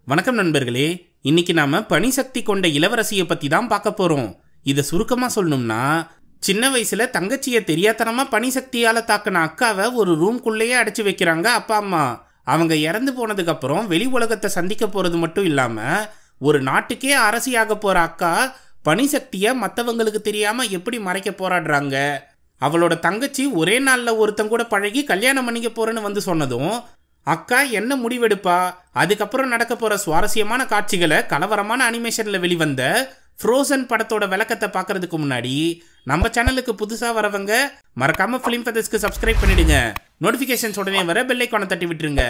வணக்கம் நண்பர்களே. இன்னைக்கு நாம பனிசக்தி கொண்ட இளவரசியை பத்தி தான் பார்க்க போறோம். இதை சுருக்கமா சொல்லணும்னா, சின்ன வயசுல தங்கச்சியை தெரியாதனமா பனிசக்தியால தாக்கின அக்காவை ஒரு ரூம்குள்ளேயே அடைச்சு வைக்கிறாங்க அப்பா அம்மா. அவங்க இறந்து போனதுக்கு அப்புறம் வெளி உலகத்தை சந்திக்க போறது மட்டும் இல்லாம ஒரு நாட்டுக்கே அரசியாக போற அக்கா பனிசக்தியை மற்றவங்களுக்கு தெரியாம எப்படி மறைக்க போராடுறாங்க. அவளோட தங்கச்சி ஒரே நாளில் ஒருத்தன் கூட பழகி கல்யாணம் பண்ணிக்க போறேன்னு வந்து சொன்னதும் அக்கா என்ன முடிவெடுப்பா, அதுக்கப்புறம் நடக்க போற சுவாரஸ்யமான காட்சிகளை கலவரமான அனிமேஷன்ல வெளிவந்த ஃப்ரோசன் படத்தோட விளக்கத்தை பார்க்கறதுக்கு முன்னாடி நம்ம சேனலுக்கு புதுசா வரவங்க மறக்காம ஃபிலிம் ஃபெதர்ஸ்க்கு சப்ஸ்கிரைப் பண்ணிடுங்க. நோட்டிபிகேஷன்ஸ் உடனே வர பெல் ஐகானை தட்டி விட்டுருங்க.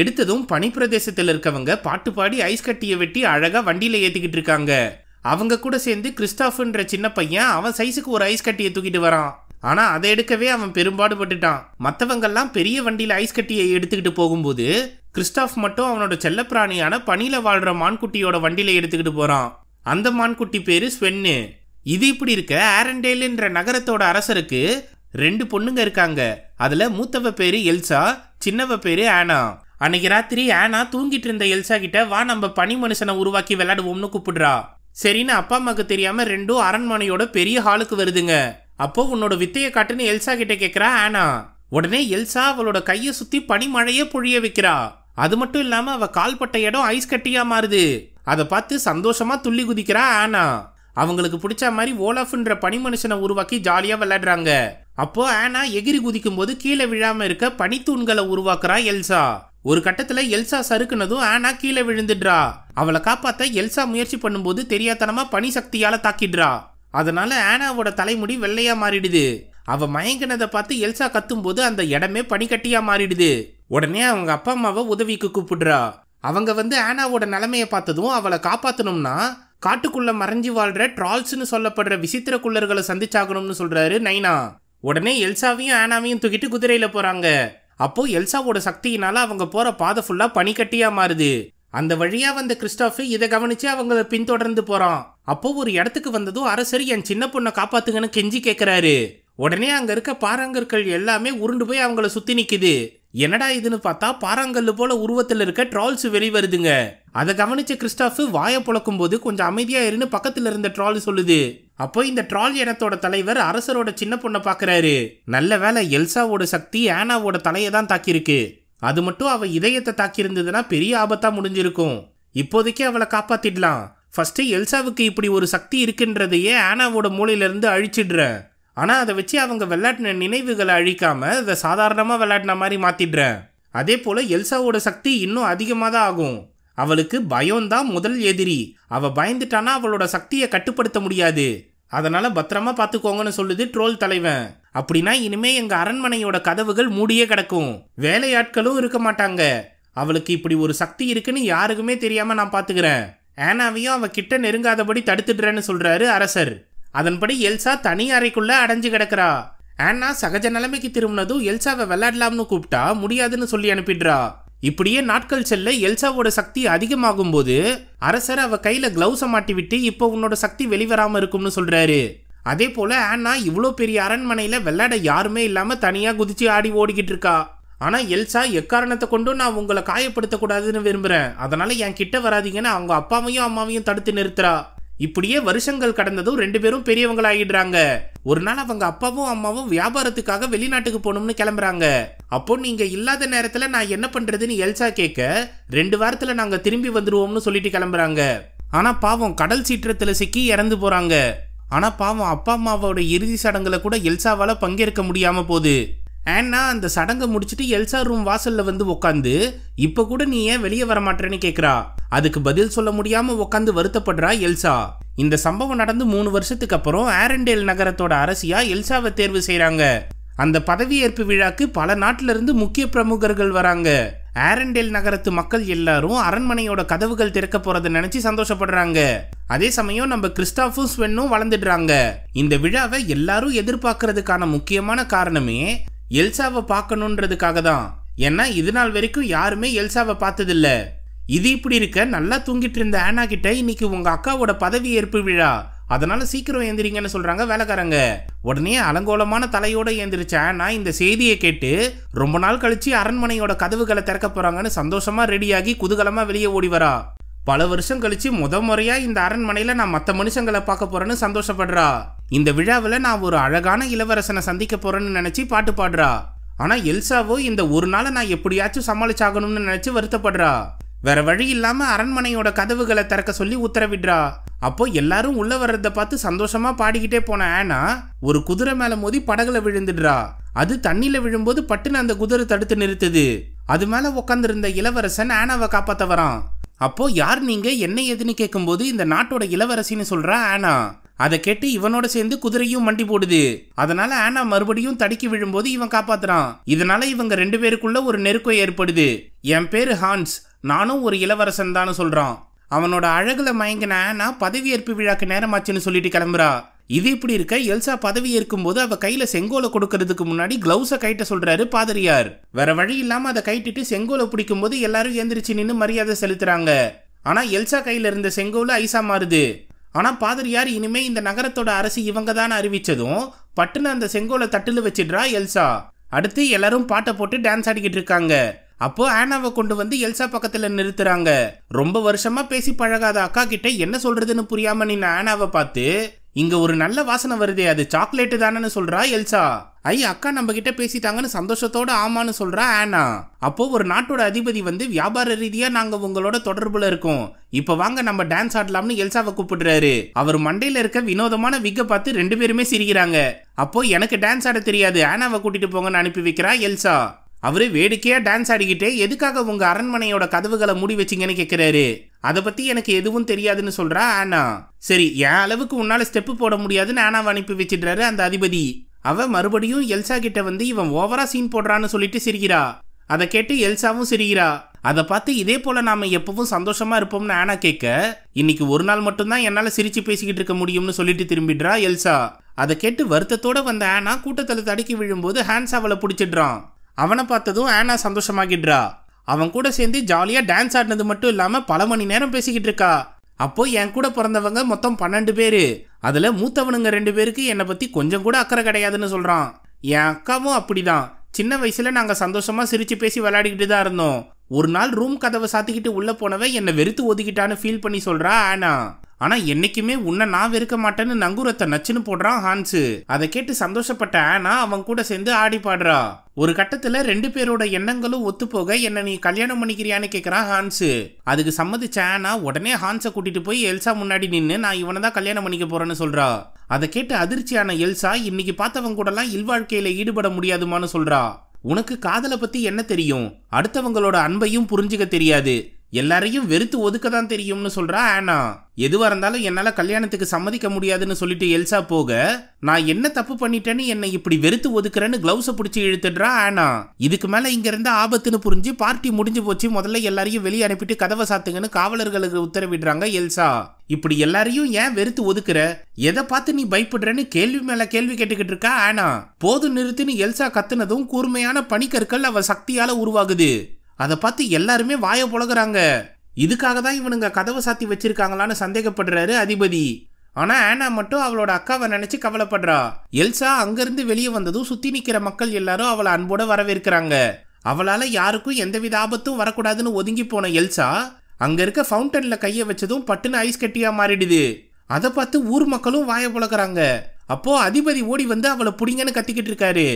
எடுத்ததும் பனி பிரதேசத்தில் இருக்கவங்க பாட்டு பாடி ஐஸ் கட்டியை வெட்டி அழகா வண்டியில ஏத்திக்கிட்டு இருக்காங்க. அவங்க கூட சேர்ந்து கிறிஸ்டாஃப்ன்ற சின்ன பையன் அவன் சைஸுக்கு ஒரு ஐஸ் கட்டியை தூக்கிட்டு வரான். ஆனா அதை எடுக்கவே அவன் பெரும்பாடுபட்டுட்டான். மற்றவங்கெல்லாம் பெரிய வண்டியில ஐஸ் கட்டியை எடுத்துக்கிட்டு போகும்போது கிறிஸ்டாஃப் மட்டும் அவனோட செல்லப்பிராணியான பனியில வாழ்ற மான்குட்டியோட வண்டியில எடுத்துக்கிட்டு போறான். அந்த மான்குட்டி பேரு ஸ்வென்னு. இது இப்படி இருக்க ஆரண்டேல்ன்ற நகரத்தோட அரசருக்கு 2 பொண்ணுங்க இருக்காங்க. அதுல மூத்தவ பேரு எல்சா, சின்னவ பேரு ஆனா. அன்னைக்கு ராத்திரி ஆனா தூங்கிட்டு இருந்த எல்சா கிட்ட வா நம்ம பனி மனுஷனை உருவாக்கி விளையாடுவோம்னு கூப்பிடுறா. சரின்னு அப்பா அம்மாக்கு தெரியாம 2 அரண்மனையோட பெரிய ஹாலுக்கு வருதுங்க. அப்போ உன்னோட வித்தையை காட்டுன்னு எல்சா கிட்ட கேட்கிறா ஆனா. உடனே எல்சா அவளோட கையை சுத்தி பனிமழையே பொழிய வைக்கிறா. அது மட்டும் இல்லாம அவ கால்பட்ட இடம் ஐஸ் கட்டியா மாறுது. அதை பார்த்து சந்தோஷமா துள்ளி குதிக்கிறா ஆனா. அவங்களுக்கு பிடிச்ச மாதிரி ஓலாஃப்ன்ற பனி மனுஷனை உருவாக்கி ஜாலியா விளையாடுறாங்க. அப்போ ஆனா எகிரி குதிக்கும் போது கீழே விழாம இருக்க பனித்தூண்களை உருவாக்குறா எல்சா. ஒரு கட்டத்துல எல்சா சறுக்குனதும் ஆனா கீழே விழுந்துடுறா. அவளை காப்பாத்த எல்சா முயற்சி பண்ணும்போது தெரியாதனமா பனி சக்தியால தாக்கிடுறா. அதனால ஆனாவோட தலைமுடி வெள்ளையா மாறிடுது. அவ மயங்கினதை பார்த்து எல்சா கத்தும் போது அந்த இடமே பனிக்கட்டியா மாறிடுது. உடனே அவங்க அப்பா அம்மாவை உதவிக்கு கூப்பிடுறா. அவங்க வந்து ஆனாவோட நிலைமைய பார்த்ததும் அவளை காப்பாத்தணும்னா காட்டுக்குள்ள மறைஞ்சு வாழ்ற ட்ரால்ஸ்னு சொல்லப்படுற விசித்திர குள்ளர்களை சந்திச்சாகணும்னு சொல்றாரு நைனா. உடனே எல்சாவையும் ஆனாவையும் தூக்கிட்டு குதிரையில போறாங்க. அப்போ எல்சாவோட சக்தியினால அவங்க போற பாதை ஃபுல்லா பனிக்கட்டியா மாறுது. அந்த வழியா வந்த கிறிஸ்டாஃப் இதை கவனிச்சு அவங்கள பின்தொடர்ந்து போறான். அப்போ ஒரு இடத்துக்கு வந்ததும் அரசர் என் சின்ன பொண்ணை காப்பாத்துங்கன்னு கெஞ்சி கேட்கிறாரு. உடனே அங்க இருக்க பாறாங்கற்கள் எல்லாமே உருண்டு போய் அவங்கள சுத்தி நிக்குது. என்னடா இதுன்னு பார்த்தா பாறாங்கல்லு போல உருவத்தில் இருக்க ட்ரால்ஸ் வெளிவருதுங்க. அதை கவனிச்ச கிறிஸ்டாஃப் வாயை புழக்கும் போது கொஞ்சம் அமைதியா இருந்து பக்கத்துல இருந்த ட்ரால் சொல்லுது. அப்போ இந்த ட்ரால் இனத்தோட தலைவர் அரசரோட சின்ன பொண்ணை பாக்குறாரு. நல்ல வேளை எல்சாவோட சக்தி ஆனாவோட தலையை தான் தாக்கியிருக்கு. அது மட்டும் அவ இதயத்தை தாக்கியிருந்ததுன்னா பெரிய ஆபத்தா முடிஞ்சிருக்கும். இப்போதைக்கு அவளை காப்பாத்திடலாம். ஃபர்ஸ்ட் எல்சாவுக்கு இப்படி ஒரு சக்தி இருக்குன்றதையே ஆனாவோட மூளையில இருந்து அழிச்சிடுறேன். ஆனா அதை வச்சு அவங்க விளையாடின நினைவுகளை அழிக்காம அதை சாதாரணமா விளையாடின மாதிரி மாத்திடுறேன். அதே போல எல்சாவோட சக்தி இன்னும் அதிகமா தான் ஆகும். அவளுக்கு பயம்தான் முதல் எதிரி. அவ பயந்துட்டானா அவளோட சக்தியை கட்டுப்படுத்த முடியாது. அதனால பத்திரமா பாத்துக்கோங்கன்னு சொல்லுது ட்ரோல் தலைவன். அப்படின்னா இனிமே எங்க அரண்மனையோட கதவுகள் மூடியே கிடக்கும். வேலையாட்களும் இருக்க மாட்டாங்க. அவளுக்கு இப்படி ஒரு சக்தி இருக்குன்னு யாருக்குமே தெரியாம நான் பாத்துக்கிறேன். ஆனாவையும் அவ கிட்ட நெருங்காதபடி தடுத்துடுறேன்னு சொல்றாரு அரசர். அதன்படி எல்சா தனி அறைக்குள்ள அடைஞ்சு கிடக்குறா. ஆனா சகஜ நிலைமைக்கு திரும்பினதும் எல்சாவை விளையாடலாம்னு கூப்பிட்டா முடியாதுன்னு சொல்லி அனுப்பிடுறா. இப்படியே நாட்கள் செல்ல எல்சாவோட சக்தி அதிகமாகும் போது அரசர் அவ கையில கிளவுஸை மாட்டி விட்டு இப்போ உன்னோட சக்தி வெளிவராம இருக்கும்னு சொல்றாரு. அதே போல ஆனா இவ்வளோ பெரிய அரண்மனையில விளையாட யாருமே இல்லாம தனியா குதிச்சு ஆடி ஓடிக்கிட்டு இருக்கா. ஆனா எல்சா எக்காரணத்தை கொண்டும் நான் உங்களை காயப்படுத்த கூடாதுன்னு விரும்புறேன், அதனால என் கிட்ட வராதிங்கன்னு அவங்க அப்பாவையும் அம்மாவையும் தடுத்து நிறுத்துறா. இப்படியே வருஷங்கள் கடந்ததும் 2 பேரும் பெரியவங்களாகிடுறாங்க. ஒரு நாள் அவங்க அப்பாவும் அம்மாவும் வியாபாரத்துக்காக வெளிநாட்டுக்கு போகணும்னு கிளம்புறாங்க. அப்போ நீங்க இல்லாத நேரத்துல நான் என்ன பண்றதுன்னு எல்சா கேட்க 2 வாரத்துல நாங்க திரும்பி வந்துருவோம்னு சொல்லிட்டு கிளம்புறாங்க. ஆனா பாவம் கடல் சீற்றத்துல சிக்கி இறந்து போறாங்க. ஆனா பாவம் அப்பா அம்மாவோட இறுதி சடங்குல கூட எல்சாவால பங்கேற்க முடியாம போகுது. ஆனா அந்த சடங்கை முடிச்சுட்டு எல்சா ரூம் வாசல்ல வந்து உட்காந்து இப்ப கூட நீ ஏன் வெளியே வர மாட்டேன்னு கேக்குறா. அதுக்கு பதில் சொல்ல முடியாம உட்காந்து வருத்தப்படுறா எல்சா. இந்த சம்பவம் நடந்து 3 வருஷத்துக்கு அப்புறம் ஆரண்டேல் நகரத்தோட அரசியா எல்சாவை தேர்வு செய்யறாங்க. அந்த பதவியேற்பு விழாக்கு பல நாட்டில இருந்து முக்கிய பிரமுகர்கள் வராங்க. ஆரண்டேல் நகரத்து மக்கள் எல்லாரும் அரண்மனையோட கதவுகள் திறக்க போறதை நினைச்சு சந்தோஷப்படுறாங்க. அதே சமயம் நம்ம கிறிஸ்டாஃபும் ஸ்வென்னும் வளர்ந்துடுறாங்க. இந்த விழாவை எல்லாரும் எதிர்பார்க்கறதுக்கான முக்கியமான காரணமே எல்சாவை பார்க்கணுன்றதுக்காக தான். ஏன்னா இது நாள் வரைக்கும் யாருமே எல்சாவை பார்த்ததில்ல. இது இப்படி இருக்க நல்லா தூங்கிட்டு இருந்த ஆனா கிட்ட இன்னைக்கு உங்க அக்காவோட பதவி ஏற்பு விழா, அதனால சீக்கிரம் எந்திரிங்கன்னு சொல்றாங்க வேலைக்காரங்க. உடனே அலங்கோலமான தலையோட எந்திரிச்ச ஆனா இந்த செய்தியை கேட்டு ரொம்ப நாள் கழிச்சு அரண்மனையோட கதவுகளை திறக்க போறாங்கன்னு சந்தோஷமா ரெடியாகி குதூகலமா வெளியே ஓடி வரா. பல வருஷம் கழிச்சு முறையா இந்த அரண்மனையில நான் மற்ற மனுஷங்களை பார்க்க போறேன்னு சந்தோஷப்படுறா. இந்த விழாவில் நான் ஒரு அழகான இளவரசனை சந்திக்க போறேன்னு நினைச்சு பாட்டு பாடுறா. ஆனா எல்சாவோ இந்த ஒரு நாளை நான் எப்படியாச்சும் சமாளிச்சாகணும்னு நினைச்சு வருத்தப்படுறா. வேற வழி இல்லாம அரண்மனையோட கதவுகளை திறக்க சொல்லி உத்தரவிடுறா. அப்போ எல்லாரும் உள்ள வர்றத பார்த்து சந்தோஷமா பாடிக்கிட்டே போன ஆனா ஒரு குதிரை மேல மோதி படகுல விழுந்துடுறா. அது தண்ணியில விழும்போது பட்டுன்னு அந்த குதிரை தடுத்து நிறுத்துது. அது மேல உட்காந்துருந்த இளவரசன் ஆனாவை காப்பாத்த வரான். அப்போ யார் நீங்க என்ன ஏதுன்னு கேட்கும்போது இந்த நாட்டோட இளவரசின்னு சொல்றா ஆனா. அதை கேட்டு இவனோட சேர்ந்து குதிரையும் மண்டி போடுது. அதனால ஆனா மறுபடியும் தடுக்கி விழும்போது இவன் காப்பாத்துறான். இதனால இவங்க 2 பேருக்குள்ள ஒரு நெருக்கம் ஏற்படுது. என் பேரு ஹான்ஸ், நானும் ஒரு இளவரசன் தான் சொல்றான். அவனோட அழகுல மயங்கின ஆனா பதவியேற்பு விழாக்கு நேரமாச்சுன்னு சொல்லிட்டு கிளம்புறா. இது இப்படி இருக்க எல்சா பதவி ஏற்கும் போது அவ கையில செங்கோலை கொடுக்கறதுக்கு முன்னாடி கிளவுஸை கைட்ட சொல்றாரு பாதிரியார். வேற வழி இல்லாம அதை கைட்டிட்டு செங்கோலை பிடிக்கும் போது எல்லாரும் எந்திரிச்சு நின்று மரியாதை செலுத்துறாங்க. ஆனா எல்சா கையில இருந்த செங்கோல ஐசா மாறுது. ஆனா பாதிரியார் இனிமே இந்த நகரத்தோட அரசி இவங்க தான் அறிவிச்சதும் பட்டுன்னு அந்த செங்கோலை தட்டுல வச்சிடுறா எல்சா. அடுத்து எல்லாரும் பாட்டை போட்டு டான்ஸ் ஆடிக்கிட்டு இருக்காங்க. அப்போ ஆனாவை கொண்டு வந்து எல்சா பக்கத்துல நிறுத்துறாங்க. ரொம்ப வருஷமா பேசி பழகாத அக்கா கிட்ட என்ன சொல்றதுன்னு புரியாம நின்ன ஆனாவை பார்த்து இங்க ஒரு நல்ல வாசனை வருதே, அது சாக்லேட்டு தானேன்னு சொல்றா எல்சா. அக்கா நம்ம கிட்ட பேசிட்டாங்கன்னு சந்தோஷத்தோட ஆமான்னு சொல்றா ஆனா. அப்போ ஒரு நாட்டோட அதிபதி வந்து வியாபார ரீதியா நாங்க உங்களோட தொடர்புல இருக்கோம், இப்ப வாங்க நம்ம டான்ஸ் ஆடலாம்னு எல்சாவை கூப்பிடுறாரு. அவர் மண்டையில இருக்க வினோதமான விக்க பார்த்து 2 பேருமே சிரிக்கிறாங்க. அப்போ எனக்கு டான்ஸ் ஆட தெரியாது, ஆனாவை கூட்டிட்டு போங்கன்னு அனுப்பி வைக்கிறா எல்சா. அவரு வேடிக்கையா டான்ஸ் ஆடிக்கிட்டே எதுக்காக உங்க அரண்மனையோட கதவுகளை மூடி வச்சிங்கன்னு கேட்கிறாரு. அதை பத்தி எனக்கு எதுவும் தெரியாதுன்னு சொல்றா ஆனா. சரி, என் அளவுக்கு உன்னால ஸ்டெப்பு போட முடியாதுன்னு ஆனாவை அனுப்பி வச்சிடுறாரு அந்த அதிபதி. அவ மறுபடியும் எல்சா கிட்ட வந்து இவன் ஓவரா சீன் போடுறான்னு சொல்லிட்டு சிரிக்கிறா. அதை கேட்டு எல்சாவும் சிரிக்கிறா. அதை பார்த்து இதே போல நாம எப்பவும் சந்தோஷமா இருப்போம்னு ஆனா கேட்க, இன்னைக்கு ஒரு நாள் மட்டும்தான் என்னால சிரிச்சு பேசிக்கிட்டு இருக்க முடியும்னு சொல்லிட்டு திரும்பிடுறா எல்சா. அதை கேட்டு வருத்தத்தோட வந்த ஆனா கூட்டத்துல தடுக்கி விழும்போது ஹான்ஸ் அவளை பிடிச்சிடுறான். அவனை பார்த்ததும் ஆனா சந்தோஷமாகிடுறா. அவன் கூட சேர்ந்து ஜாலியா டான்ஸ் ஆடினது மட்டும் இல்லாம பல மணி நேரம் பேசிக்கிட்டு இருக்கா. அப்போ என் கூட பிறந்தவங்க மொத்தம் 12 பேரு. அதுல மூத்தவனுங்க 2 பேருக்கு என்னை பத்தி கொஞ்சம் கூட அக்கறை கிடையாதுன்னு சொல்றான். என் அக்காவும் அப்படிதான். சின்ன வயசுல நாங்க சந்தோஷமா சிரிச்சு பேசி விளையாடிக்கிட்டு தான் இருந்தோம். ஒரு நாள் ரூம் கதவை சாத்திக்கிட்டு உள்ள போனவ என்னை வெறுத்து ஒதுக்கிட்டான்னு ஃபீல் பண்ணி சொல்றா ஆனா. ஆனா என்னைக்குமே உன்னை நான் வெறுக்க மாட்டேன்னு நங்கூரத்தை நச்சுன்னு போடுறான் ஹான்ஸ். அதை கேட்டு சந்தோஷப்பட்ட ஆனா அவன் கூட சேர்ந்து ஆடி பாடுறா. ஒரு கட்டத்துல 2 பேரோட எண்ணங்களும் ஒத்து போக என்ன நீ கல்யாணம் பண்ணிக்கிறியான்னு கேட்கறான் ஹான்ஸ். அதுக்கு சம்மதிச்ச ஆனா உடனே ஹான்ஸை கூட்டிட்டு போய் எல்சா முன்னாடி நின்று நான் இவனை தான் கல்யாணம் பண்ணிக்க போறேன்னு சொல்றா. அதை கேட்டு அதிர்ச்சியான எல்சா இன்னைக்கு பார்த்தவங்க கூடலாம் இல்வாழ்க்கையில ஈடுபட முடியாதுமான்னு சொல்றா. உனக்கு காதலை பத்தி என்ன தெரியும், அடுத்தவங்களோட அன்பையும் புரிஞ்சுக்க தெரியாது, எல்லாரையும் வெறுத்து ஒதுக்க தான் தெரியும்னு சொல்றா ஆனா. எதுவா இருந்தாலும் என்னால கல்யாணத்துக்கு சம்மதிக்க முடியாதுன்னு சொல்லிட்டு எல்சா போக, நான் என்ன தப்பு பண்ணிட்டேன்னு என்னை இப்படி வெறுத்து ஒதுக்குறேன்னு கிளவுஸை பிடிச்சி இழுத்துடுறா ஆனா. இதுக்கு மேல இங்க இருந்த ஆபத்துன்னு புரிஞ்சு பார்ட்டி முடிஞ்சு போச்சு, முதல்ல எல்லாரையும் வெளியே அனுப்பிட்டு கதவை சாத்துங்கன்னு காவலர்களுக்கு உத்தரவிடுறாங்க எல்சா. இப்படி எல்லாரையும் ஏன் வெறுத்து ஒதுக்குற, எதை பார்த்து நீ பயப்படுறன்னு கேள்வி மேல கேள்வி கேட்டுக்கிட்டு இருக்கா ஆனா. போது நிறுத்தின்னு எல்சா கத்துனதும் கூர்மையான பனிக்கற்கள் அவ சக்தியால உருவாகுது. அதை பார்த்து எல்லாருமே வாய புலகுறாங்க. இதுக்காக தான் இவனுங்க கதவை சாத்தி வச்சிருக்காங்களான்னு சந்தேகப்படுறாரு அதிபதி. ஆனா ஆனா மட்டும் அவளோட அக்காவை நினைச்சு கவலைப்படுறா. எல்சா அங்கிருந்து வெளியே வந்ததும் சுத்தி நிக்கிற மக்கள் எல்லாரும் அவளை அன்போட வரவேற்கிறாங்க. அவளால யாருக்கும் எந்தவித ஆபத்தும் வரக்கூடாதுன்னு ஒதுங்கி போன எல்சா அங்க இருக்க ஃபவுண்டன்ல கைய வச்சதும் பட்டுன்னு ஐஸ் கட்டியா மாறிடுது. அதை பார்த்து ஊர் மக்களும் வாய புலகுறாங்க. அப்போ அதிபதி ஓடி வந்து அவளை புடிங்கன்னு கத்திக்கிட்டு இருக்காரு.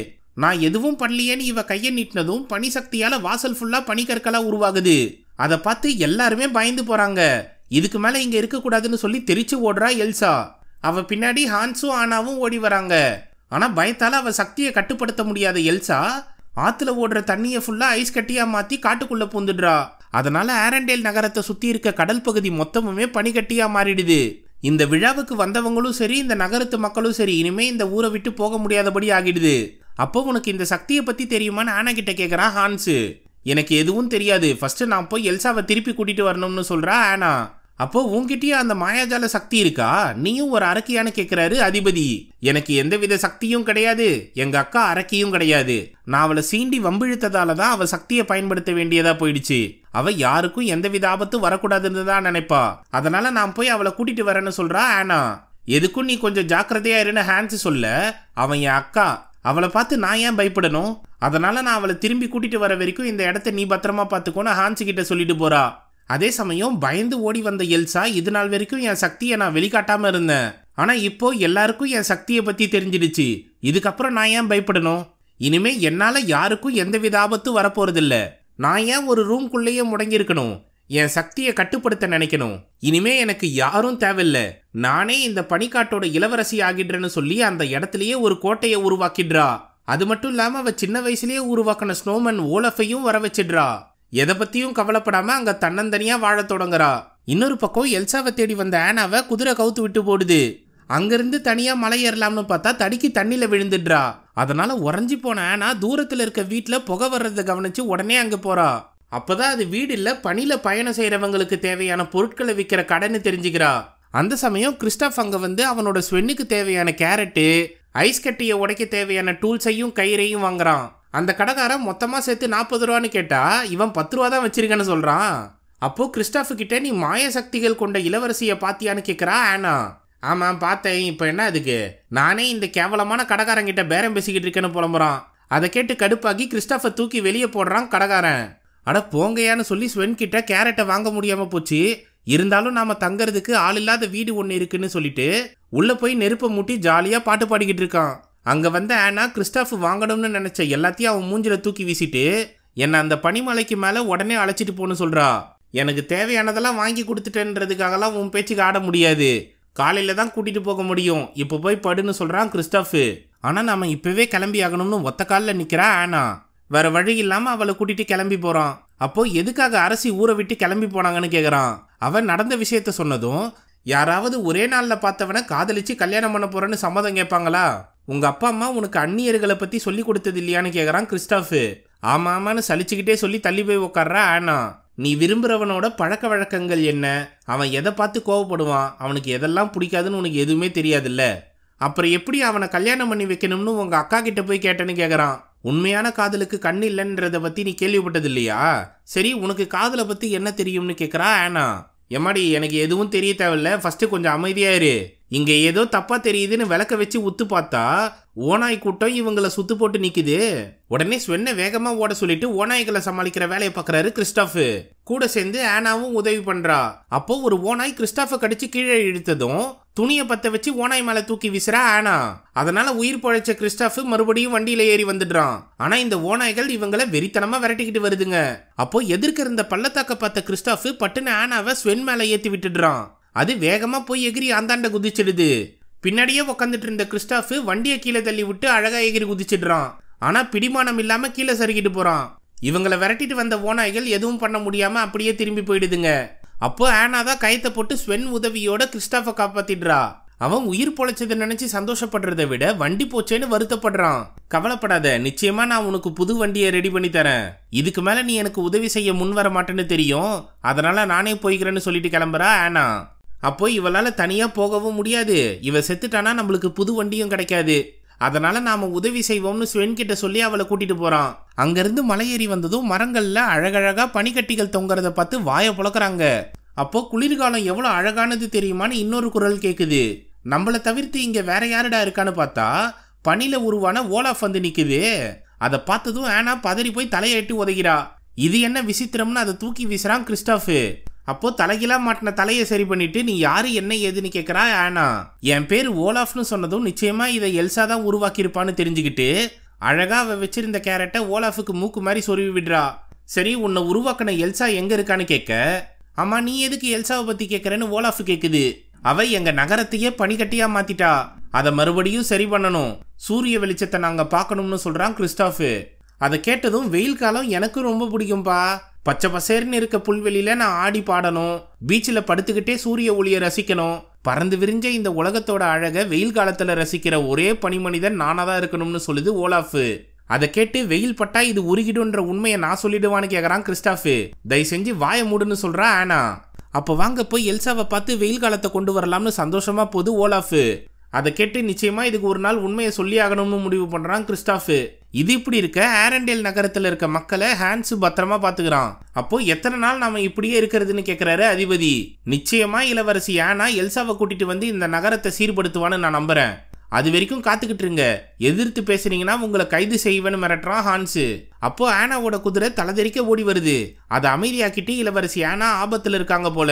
நான் எதுவும் பண்ணலையேன்னு இவ கையை நீட்டினதும் பனி சக்தியால வாசல் ஃபுல்லா பனிக்கற்களா உருவாகுது. அதை பார்த்து எல்லாருமே பயந்து போறாங்க. இதுக்கு மேல இங்க இருக்க கூடாதுன்னு சொல்லி தெரிச்சு ஓடுறா எல்சா. அவ பின்னாடி ஹான்ஸும் ஆனாவும் ஓடி வராங்க. ஆனா பயத்தால அவ சக்தியை கட்டுப்படுத்த முடியாத எல்சா ஆத்துல ஓடுற தண்ணியை ஃபுல்லா ஐஸ் கட்டியா மாத்தி காட்டுக்குள்ள பூந்துடுறா. அதனால ஆரண்டேல் நகரத்தை சுத்தி இருக்க கடல் பகுதி மொத்தமுமே பனிக்கட்டியா மாறிடுது. இந்த விழாவுக்கு வந்தவங்களும் சரி, இந்த நகரத்து மக்களும் சரி, இனிமே இந்த ஊரை விட்டு போக முடியாதபடி ஆகிடுது. அப்போ உனக்கு இந்த சக்தியை பத்தி தெரியுமான்னு ஆனா கிட்ட கேட்கறான் ஹான்ஸ். எனக்கு எதுவும் தெரியாது, ஃபர்ஸ்ட் நான் போய் எல்சாவை திருப்பி கூட்டிட்டு வரணும்னு சொல்றா ஆனா. அப்போ உன்கிட்டயே அந்த மாயாஜால சக்தி இருக்கா, நீயும் ஒரு அரக்கியான்னு கேட்கிறாரு அதிபதி. எனக்கு எந்தவித சக்தியும் கிடையாது, எங்க அக்கா அரக்கியும் கிடையாது. நான் அவளை சீண்டி வம்பிழுத்ததால தான் அவ சக்தியை பயன்படுத்த வேண்டியதா போயிடுச்சு. அவ யாருக்கும் எந்தவித ஆபத்தும் வரக்கூடாதுன்னு தான் நினைப்பா. அதனால நான் போய் அவளை கூட்டிட்டு வரேன்னு சொல்றா ஆனா. எதுக்கும் நீ கொஞ்சம் ஜாக்கிரதையா இருன்னு ஹான்ஸ் சொல்ல, அவன் என் அக்கா, அவளை பார்த்து நான் ஏன் பயப்படணும், அதனால நான் அவளை திரும்பி கூட்டிட்டு வர வரைக்கும் இந்த இடத்த நீ பத்திரமா பார்த்துக்கோன்னு ஹான்ஸ் கிட்ட சொல்லிட்டு போறா. அதே சமயம் பயந்து ஓடி வந்த எல்சா, இது நாள் வரைக்கும் என் சக்தியை நான் வெளிக்காட்டாம இருந்தேன், ஆனா இப்போ எல்லாருக்கும் என் சக்தியை பத்தி தெரிஞ்சிடுச்சு, இதுக்கப்புறம் நான் ஏன் பயப்படணும், இனிமே என்னால யாருக்கும் எந்தவித ஆபத்தும் வரப்போறதில்ல, நான் ஏன் ஒரு ரூம்குள்ளேயே முடங்கி இருக்கணும், என் சக்தியை கட்டுப்படுத்த நினைக்கணும், இனிமே எனக்கு யாரும் தேவையில்ல, நானே இந்த பனிக்காட்டோட இளவரசி ஆகிடுறேன்னு சொல்லி அந்த இடத்துலயே ஒரு கோட்டையை உருவாக்கிடுறா. அது மட்டும் இல்லாம அவ சின்ன வயசுலயே உருவாக்கின ஸ்னோமேன் ஓலஃபையும் வர வச்சிடுறா. எதை பத்தியும் கவலைப்படாம அங்க தன்னந்தனியா வாழ தொடங்குறா. இன்னொரு பக்கம் எல்சாவை தேடி வந்த ஆனாவை குதிரை கவுத்து விட்டு போடுது. அங்கிருந்து தனியா மலை ஏறலாம்னு பார்த்தா தடிக்கு தண்ணியில விழுந்துடுறா. அதனால உறைஞ்சி போன ஆனா தூரத்துல இருக்க வீட்டுல புகை வர்றதை கவனிச்சு உடனே அங்க போறா. அப்பதான் அது வீடு இல்ல, பனில பயணம் செய்யறவங்களுக்கு தேவையான பொருட்களை விற்கிற கடைன்னு தெரிஞ்சுக்கிறா. அந்த சமயம் கிறிஸ்டாப் அங்க வந்து அவனோட ஸ்வென்னுக்கு தேவையான கேரட்டு, ஐஸ் கட்டியை உடைக்க தேவையான டூல்ஸையும் கயிறையும் வாங்குறான். அந்த கடைக்காரன் மொத்தமா சேர்த்து 40 ரூபான்னு கேட்டா இவன் 10 ரூபா தான் வச்சிருக்கேன்னு சொல்றான். அப்போ கிறிஸ்டாஃபு கிட்ட நீ மாய சக்திகள் கொண்ட இளவரசியை பாத்தியான்னு கேட்கிறா ஆனா. ஆமா பார்த்தேன், இப்ப என்ன அதுக்கு, நானே இந்த கேவலமான கடைக்காரங்கிட்ட பேரம் பேசிக்கிட்டு இருக்கேன்னு புலம்புறான். அதை கேட்டு கடுப்பாக்கி கிறிஸ்டாஃபை தூக்கி வெளியே போடுறான் கடைக்காரன். அட போங்கையான்னு சொல்லி ஸ்வென் கிட்ட கேரட்டை வாங்க முடியாம போச்சு, இருந்தாலும் நாம தங்கறதுக்கு ஆள் இல்லாத வீடு ஒன்று இருக்குன்னு சொல்லிட்டு உள்ள போய் நெருப்பை மூட்டி ஜாலியா பாட்டு பாடிக்கிட்டு இருக்கான். அங்க வந்த ஆனா கிறிஸ்டாஃப் வாங்கணும்னு நினைச்ச எல்லாத்தையும் அவன் மூஞ்சில தூக்கி வீசிட்டு என்னை அந்த பனிமலைக்கு மேல உடனே அழைச்சிட்டு போன்னு சொல்றா. எனக்கு தேவையானதெல்லாம் வாங்கி கொடுத்துட்டேன்றதுக்காகலாம் உன் பேச்சுக்கு ஆட முடியாது, காலையில தான் கூட்டிட்டு போக முடியும், இப்போ போய் படுன்னு சொல்றான் கிறிஸ்டாஃப். ஆனா நாம இப்பவே கிளம்பி ஆகணும்னு ஒத்த காலில் நிக்கிறா ஆனா. வேற வழி இல்லாம அவளை கூட்டிட்டு கிளம்பி போறான். அப்போ எதுக்காக அரசி ஊரை விட்டு கிளம்பி போனாங்கன்னு கேக்குறான். அவன் நடந்த விஷயத்த சொன்னதும், யாராவது ஒரே நாள்ல பார்த்தவனை காதலிச்சு கல்யாணம் பண்ண போறேன்னு சம்மதம் கேட்பாங்களா, உங்க அப்பா அம்மா உனக்கு அந்நியர்களை பத்தி சொல்லி கொடுத்தது இல்லையான்னு கேக்குறான் கிறிஸ்டாஃப். ஆமா ஆமான்னு சலிச்சுக்கிட்டே சொல்லி தள்ளி போய் உட்கார்றா ஆனா. நீ விரும்புறவனோட பழக்க வழக்கங்கள் என்ன, அவன் எதை பார்த்து கோவப்படுவான், அவனுக்கு எதெல்லாம் பிடிக்காதுன்னு உனக்கு எதுவுமே தெரியாதுல்ல, அப்புறம் எப்படி அவனை கல்யாணம் பண்ணி வைக்கணும்னு உங்க அக்கா கிட்ட போய் கேட்டேன்னு கேக்குறான். உண்மையான காதலுக்கு கண் இல்லைன்றத பத்தி நீ கேள்விப்பட்டது இல்லையா, சரி உனக்கு காதலை பத்தி என்ன தெரியும்னு கேக்குறா ஆனா. எம்மாடி எனக்கு எதுவும் தெரிய தேவையில்ல, ஃபர்ஸ்ட் கொஞ்சம் அமைதியா இரு, இங்க ஏதோ தப்பா தெரியுதுன்னு விளக்க வச்சு உத்து பார்த்தா ஓநாய் கூட்டம் இவங்களை சுத்து போட்டு நிக்குது. உடனே ஸ்வென்னை வேகமா ஓட சொல்லிட்டு ஓநாய்களை சமாளிக்கிற வேலையை பாக்குறாரு கிறிஸ்டாஃப். கூட சேர்ந்து ஆனாவும் உதவி பண்றா. அப்போ ஒரு ஓநாய் கிறிஸ்டாஃபை கடிச்சு கீழே இழுத்ததும் துணியை பத்த வச்சு ஓநாய் மேல தூக்கி வீசுறா ஆனா. அதனால உயிர் பழைச்ச கிறிஸ்டாஃப் மறுபடியும் வண்டியில ஏறி வந்துடுறான். ஆனா இந்த ஓநாய்கள் இவங்களை வெறித்தனமா விரட்டிக்கிட்டு வருதுங்க. அப்போ எதிர்க்க இருந்த பள்ளத்தாக்க பார்த்த கிறிஸ்டாஃப் பட்டுன்னு ஆனாவை ஸ்வென் மேல ஏத்தி விட்டுடுறான். அது வேகமா போய் எகிரி அந்தாண்ட குதிச்சிடுது. பின்னாடியே உக்காந்துட்டு இருந்த கிறிஸ்டாஃப் வண்டியை கீழே தள்ளி விட்டு அழகா எகிரி குதிச்சிடுறான். ஆனா பிடிமானம் இல்லாம கீழே சறுக்கிட்டு போறான். இவங்களை விரட்டிட்டு வந்த ஓநாய்கள் எதுவும் பண்ண முடியாம அப்படியே திரும்பி போயிடுதுங்க. அப்போ ஆனா தான் கயத்தை போட்டு ஸ்வென் உதவியோட கிறிஸ்டாஃபை காப்பாத்திடுறா. அவன் உயிர் பொழைச்சதை நினைச்சு சந்தோஷப்படுறதை விட வண்டி போச்சேன்னு வருத்தப்படுறான். கவலைப்படாத, நிச்சயமா நான் உனக்கு புது வண்டியை ரெடி பண்ணி தரேன், இதுக்கு மேல நீ எனக்கு உதவி செய்ய முன் வர மாட்டேன்னு தெரியும், அதனால நானே போய்க்கிறேன்னு சொல்லிட்டு கிளம்புறா ஆனா. அப்போ இவளால தனியா போகவும் முடியாது, இவ செத்துட்டானா நம்மளுக்கு புது வண்டியும் கிடைக்காது, அதனால நாம உதவி செய்வோம்னு ஸ்வென் கிட்ட சொல்லி அவளை கூட்டிட்டு போறான். அங்கிருந்து மலையேறி வந்ததும் மரங்கள்ல அழகழகா பனிக்கட்டிகள் தொங்குறத பார்த்து வாயை புழக்கிறாங்க. அப்போ குளிர்காலம் எவ்வளவு அழகானது தெரியுமான்னு இன்னொரு குரல் கேக்குது. நம்மளை தவிர்த்து இங்க வேற யாருடா இருக்கான்னு பார்த்தா பனில உருவான ஓலாஃப் வந்து நிக்குது. அதை பார்த்ததும் ஆனா பதறி போய் தலையை எட்டி உதைகிறா. இது என்ன விசித்திரம்னு அதை தூக்கி வீசுறான் கிறிஸ்டாஃப். அப்போ தலைகிலா மாட்டின தலையை சரி பண்ணிட்டு நீ யாரு என்ன ஏதுன்னு கேட்கறா ஆனா. என் பேரு ஓலாஃப்னு சொன்னதும் நிச்சயமா இதை எல்சா தான் உருவாக்கியிருப்பான்னு தெரிஞ்சுக்கிட்டு அழகா அவ வச்சிருந்த கேரட்டை ஓலாஃபுக்கு மூக்கு மாதிரி சொருவி விடுறா. சரி உன்னை உருவாக்கின எல்சா எங்க இருக்கான்னு கேட்க, ஆமா நீ எதுக்கு எல்சாவை பத்தி கேட்கறேன்னு ஓலாஃப் கேக்குது. அவ எங்க நகரத்தையே பனிக்கட்டியா மாத்திட்டா, அதை மறுபடியும் சரி பண்ணணும், சூரிய வெளிச்சத்தை நாங்க பார்க்கணும்னு சொல்றான் கிறிஸ்டாஃப். அதை கேட்டதும் வெயில் காலம் எனக்கும் ரொம்ப பிடிக்கும்பா, பச்சை பசேர்னு இருக்க புல்வெளியில நான் ஆடி பாடணும், பீச்சில் படுத்துக்கிட்டே சூரிய ஒளியை ரசிக்கணும், பறந்து விரிஞ்ச இந்த உலகத்தோட அழகை வெயில் காலத்துல ரசிக்கிற ஒரே பனிமனிதன் நானாதான் இருக்கணும்னு சொல்லுது ஓலாஃப். அதை கேட்டு வெயில் பட்டா இது உருகிடுன்ற உண்மையை நான் சொல்லிடுவான்னு கேட்கறான் கிறிஸ்டாஃப். தயவு செஞ்சு வாய மூடுன்னு சொல்றா ஆனா. அப்போ வாங்க போய் எல்சாவை பார்த்து வெயில் காலத்தை கொண்டு வரலாம்னு சந்தோஷமா போகுது ஓலாஃப். அதை கேட்டு நிச்சயமா இதுக்கு ஒரு நாள் உண்மையை சொல்லி ஆகணும்னு முடிவு பண்றான் கிறிஸ்டாஃப். இது இப்படி இருக்க ஆரண்டேல் நகரத்துல இருக்க மக்களை ஹான்ஸ் பத்திரமா பாத்துக்கிறான். அப்போ எத்தனை நாள் நாம இப்படியே இருக்கிறதுன்னு கேக்குறாரு அதிபதி. நிச்சயமா இளவரசி ஆனா எல்சாவை கூட்டிட்டு வந்து இந்த நகரத்தை சீர்படுத்துவான்னு நான் நம்புறேன். அது வரைக்கும் காத்துக்கிட்டு இருங்க. எதிர்த்து பேசுறீங்கன்னா உங்களை கைது செய்வேன்னு மிரட்டுறான் ஹான்ஸ். அப்போ ஆனாவோட குதிரை தலைதெறிக்க ஓடி வருது. அதை அமைதியாக்கிட்டு இளவரசி ஆனா ஆபத்துல இருக்காங்க போல,